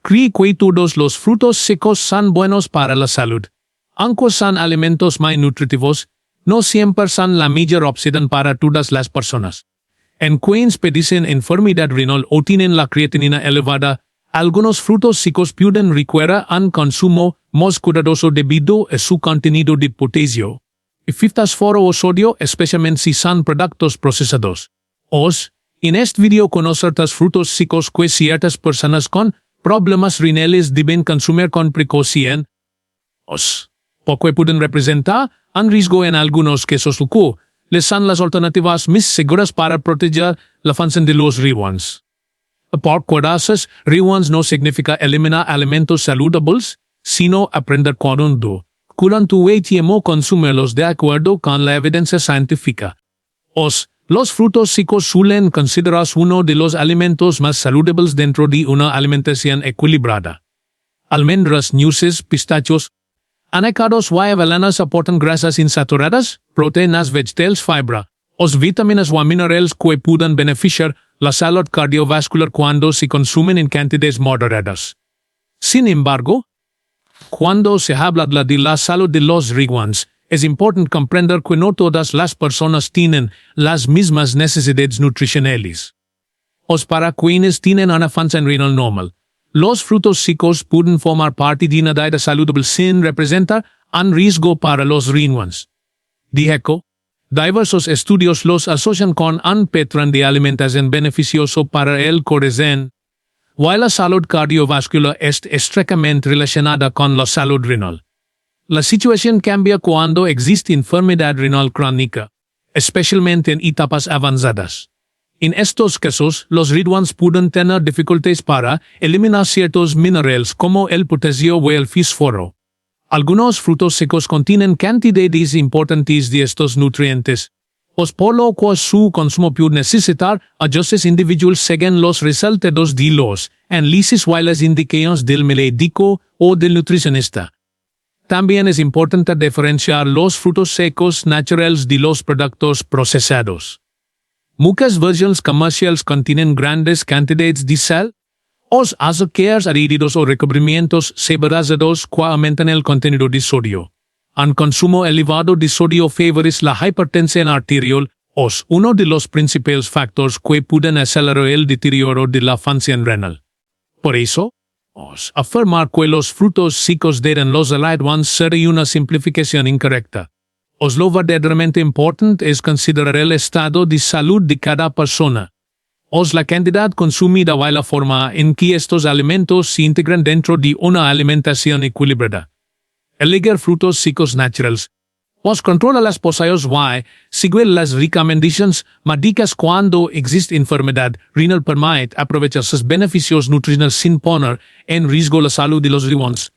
Cree que todos los frutos secos son buenos para la salud. Aunque son alimentos muy nutritivos, no siempre son la mejor opción para todas las personas. En quienes padecen enfermedad renal o tienen la creatinina elevada, algunos frutos secos pueden requerir un consumo más cuidadoso debido a su contenido de potasio y fosforo o sodio, especialmente si son productos procesados. En este video conocer los frutos secos que ciertas personas con problemas renales deben consumir con precaución. Porque pueden representar un riesgo en algunos casos lo que les son las alternativas más seguras para proteger la función de los riñones. Por cuidarse, riñones no significa eliminar alimentos saludables, sino aprender cuándo y consumirlos de acuerdo con la evidencia científica. Los frutos secos suelen considerarse uno de los alimentos más saludables dentro de una alimentación equilibrada. Almendras, nueces, pistachos, anacardos y avellanas aportan grasas insaturadas, proteínas vegetales, fibra, vitaminas y minerales que pueden beneficiar la salud cardiovascular cuando se consumen en cantidades moderadas. Sin embargo, cuando se habla de la salud de los riñones, es importante comprender que no todas las personas tienen las mismas necesidades nutricionales. Para quienes tienen una función renal normal, los frutos secos pueden formar parte de una dieta saludable sin representar un riesgo para los riñones. De hecho, diversos estudios los asocian con un patrón de alimentación beneficioso para el corazón, while la salud cardiovascular es estrechamente relacionada con la salud renal. La situación cambia cuando existe enfermedad renal crónica, especialmente en etapas avanzadas. En estos casos, los riñones pueden tener dificultades para eliminar ciertos minerales como el potasio o el fósforo. Algunos frutos secos contienen cantidades importantes de estos nutrientes, por lo cual su consumo puede necesitar ajustes individuales según los resultados de los análisis y las indicaciones del médico o del nutricionista. También es importante diferenciar los frutos secos naturales de los productos procesados. Muchas versiones comerciales contienen grandes cantidades de sal, azúcares añadidos o recubrimientos seberados que aumentan el contenido de sodio. Un consumo elevado de sodio favorece la hipertensión arterial, uno de los principales factores que pueden acelerar el deterioro de la función renal. Por eso, afirmar que los frutos secos deben los alimentos sería una simplificación incorrecta. Lo verdaderamente importante es considerar el estado de salud de cada persona. La cantidad consumida y la forma en que estos alimentos se integran dentro de una alimentación equilibrada. Elegir frutos secos naturales. Controla las posiciones y sigue las recomendaciones médicas cuando existe enfermedad renal permite aprovechar sus beneficios nutricionales sin poner en riesgo la salud de los riñones.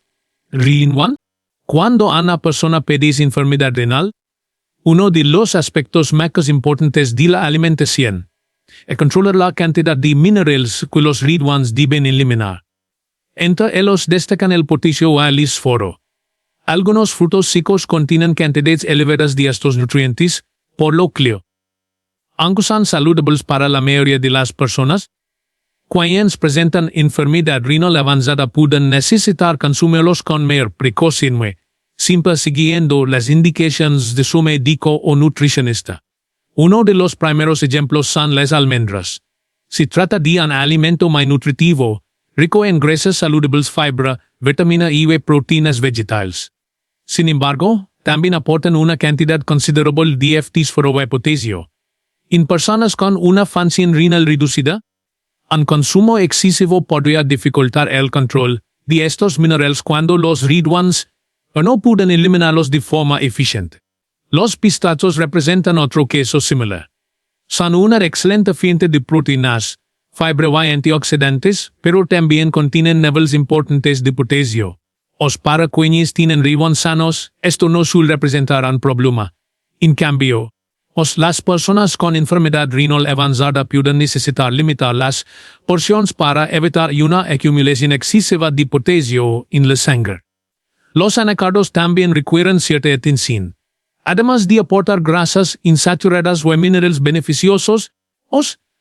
Cuando una persona padece enfermedad renal, uno de los aspectos más importantes de la alimentación es controlar la cantidad de minerales que los riñones deben eliminar. Entre ellos destacan el potasio y el fósforo. Algunos frutos secos contienen cantidades elevadas de estos nutrientes, por lo que, aunque son saludables para la mayoría de las personas, quienes presentan enfermedad renal avanzada pueden necesitar consumirlos con mayor precaución, siempre siguiendo las indicaciones de su médico o nutricionista. Uno de los primeros ejemplos son las almendras. Se trata de un alimento muy nutritivo, rico en grasas saludables, fibra, vitamina E y proteínas vegetales. Sin embargo, también aportan una cantidad considerable de fósforo y potasio. En personas con una función renal reducida, un consumo excesivo podría dificultar el control de estos minerales cuando los riñones no pueden eliminarlos de forma eficiente. Los pistachos representan otro caso similar. Son una excelente fuente de proteínas, fibra y antioxidantes, pero también contienen niveles importantes de potasio. Para quienes tienen riñones sanos, esto no suele representar un problema. En cambio, las personas con enfermedad renal avanzada pueden necesitar limitar las porciones para evitar una acumulación excesiva de potasio en la sangre. Los anacardos también requieren cierta atención. Además de aportar grasas insaturadas o minerales beneficiosos,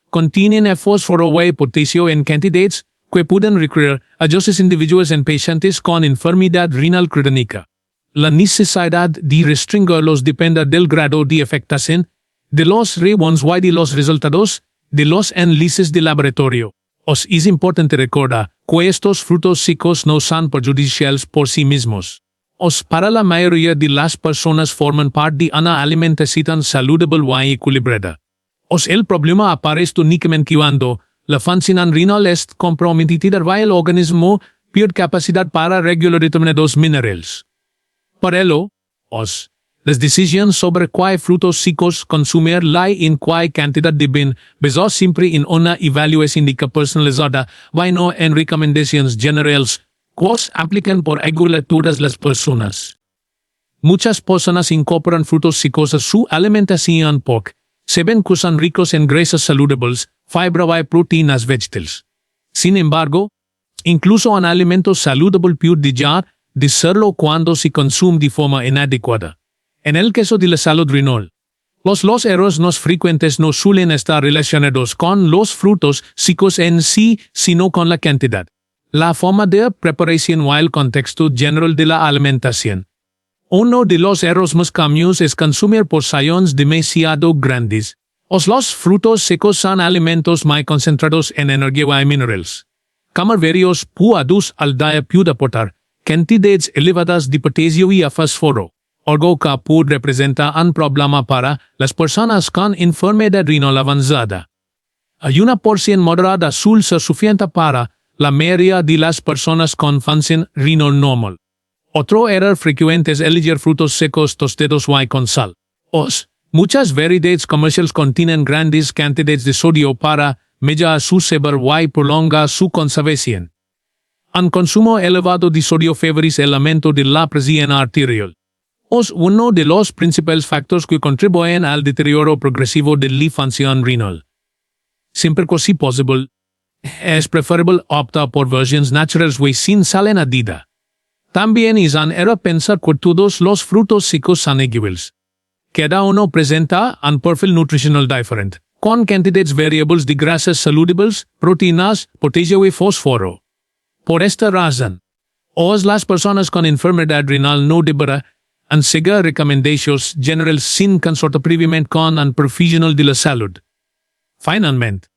contienen fósforo y potasio en cantidades que pueden requerir a los individuos en pacientes con enfermedad renal crónica. La necesidad de restringirlos depende del grado de afectación de los riñones y de los resultados de los análisis de laboratorio. Es importante recordar que estos frutos secos no son perjudiciales por sí mismos. Para la mayoría de las personas forman parte de una alimentación saludable y equilibrada. El problema aparece únicamente cuando la función renal es comprometida y el organismo pierde capacidad para regular determinados minerales. Por ello, las decisiones sobre qué frutos secos consumir y en qué cantidad deben basar siempre en una evaluación personalizada y no en recomendaciones generales que aplican por igual a todas las personas. Muchas personas incorporan frutos secos a su alimentación porque saben que son ricos en grasas saludables, fibra y proteínas vegetales. Sin embargo, incluso un alimento saludable puede dejar de serlo cuando se consume de forma inadecuada. En el caso de la salud renal, los errores más frecuentes no suelen estar relacionados con los frutos secos en sí, sino con la cantidad, la forma de preparación y el contexto general de la alimentación. Uno de los errores más comunes es consumir porciones demasiado grandes. Los frutos secos son alimentos muy concentrados en energía y minerales. Comer varios puados al día puede aportar cantidades elevadas de potasio y fósforo, algo que puede representar un problema para las personas con enfermedad renal avanzada. Hay una porción moderada suele ser suficiente para la mayoría de las personas con función renal normal. Otro error frecuente es elegir frutos secos tostados y con sal. Muchas variedades comerciales contienen grandes cantidades de sodio para mejorar su sabor y prolongar su conservación. Un consumo elevado de sodio favorece el aumento de la presión arterial. Uno de los principales factores que contribuyen al deterioro progresivo de la función renal. Siempre que sea posible, es preferible optar por versiones naturales y sin sal añadida. También es un error pensar que todos los frutos secos son iguales. Cada uno presenta un perfil nutricional diferente, con cantidades variables de grasas saludables, proteínas, potasio y fósforo. Por esta razón, las personas con enfermedad renal no deberán seguir recomendaciones generales sin consultar previamente con un profesional de la salud. Finalmente,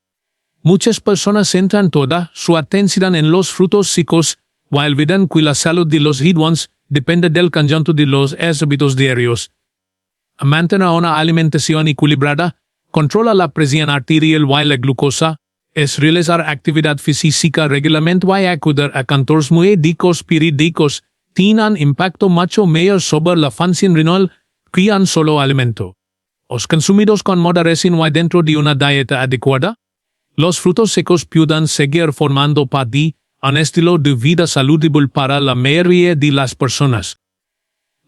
muchas personas centran toda su atención en los frutos secos y olvidan que la salud de los riñones depende del conjunto de los hábitos diarios. Mantener una alimentación equilibrada, controla la presión arterial y la glucosa, es realizar actividad física regularmente y acudir a controles médicos periódicos, tiene un impacto mucho mayor sobre la función renal que un solo alimento. Consumidos con moderación y dentro de una dieta adecuada, los frutos secos pueden seguir formando parte de un estilo de vida saludable para la mayoría de las personas.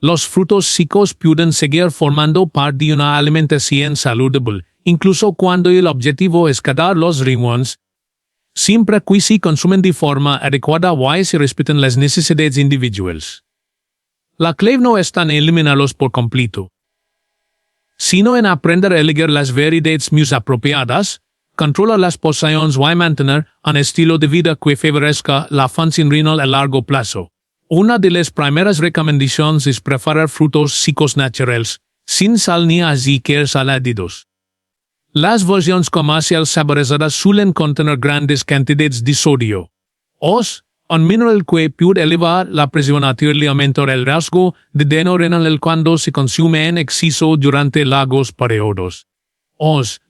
Los frutos secos pueden seguir formando parte de una alimentación saludable, incluso cuando el objetivo es cuidar los riñones, siempre que se consumen de forma adecuada y se respetan las necesidades individuales. La clave no está en eliminarlos por completo, sino en aprender a elegir las variedades más apropiadas, controlar las porciones y mantener un estilo de vida que favorezca la función renal a largo plazo. Una de las primeras recomendaciones es preferir frutos secos naturales, sin sal ni azúcares añadidos. Las versiones comerciales saborizadas suelen contener grandes cantidades de sodio. Un mineral que puede elevar la presión arterial y aumentar el riesgo de daño renal cuando se consume en exceso durante largos periodos.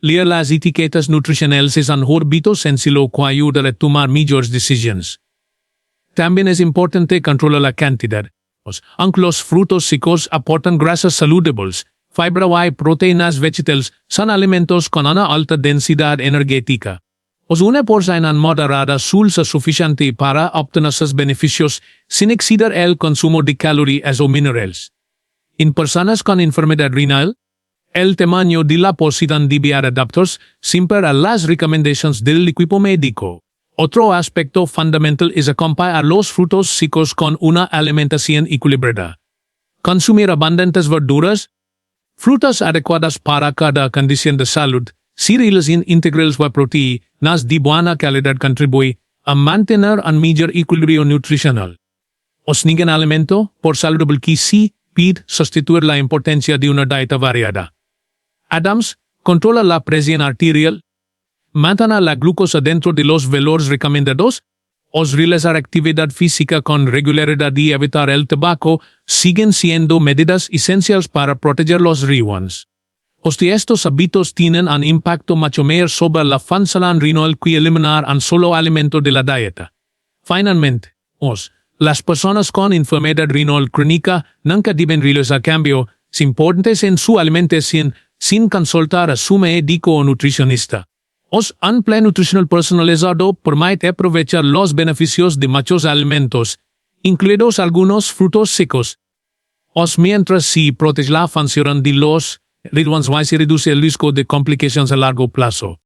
Leer las etiquetas nutricionales es un hábito sencillo que ayuda a tomar mejores decisiones. También es importante controlar la cantidad. Aunque los frutos secos aportan grasas saludables, fibra y proteínas vegetales son alimentos con una alta densidad energética. Una porción moderada suele ser suficiente para obtener sus beneficios sin exceder el consumo de calorías o minerales. En personas con enfermedad renal, el tamaño de la porción debe adaptarse siempre a las recomendaciones del equipo médico. Otro aspecto fundamental es acompañar los frutos secos con una alimentación equilibrada. Consumir abundantes verduras, frutas adecuadas para cada condición de salud, cereales integrales y proteínas de buena calidad contribuyen a mantener un mejor equilibrio nutricional. Os ningún alimento, por saludable que sí, pide sustituir la importancia de una dieta variada. Adams, controla la presión arterial, mantiene la glucosa dentro de los valores recomendados, os realizar actividad física con regularidad y evitar el tabaco siguen siendo medidas esenciales para proteger los riñones. Estos hábitos tienen un impacto mucho mayor sobre la función renal que eliminar un solo alimento de la dieta. Finalmente, las personas con enfermedad renal crónica nunca deben realizar cambios importantes en su alimentación sin consultar a su médico o nutricionista. Un plan nutricional personalizado permite aprovechar los beneficios de muchos alimentos, incluidos algunos frutos secos. Mientras se protege la función de los riñones y se reduce el riesgo de complicaciones a largo plazo.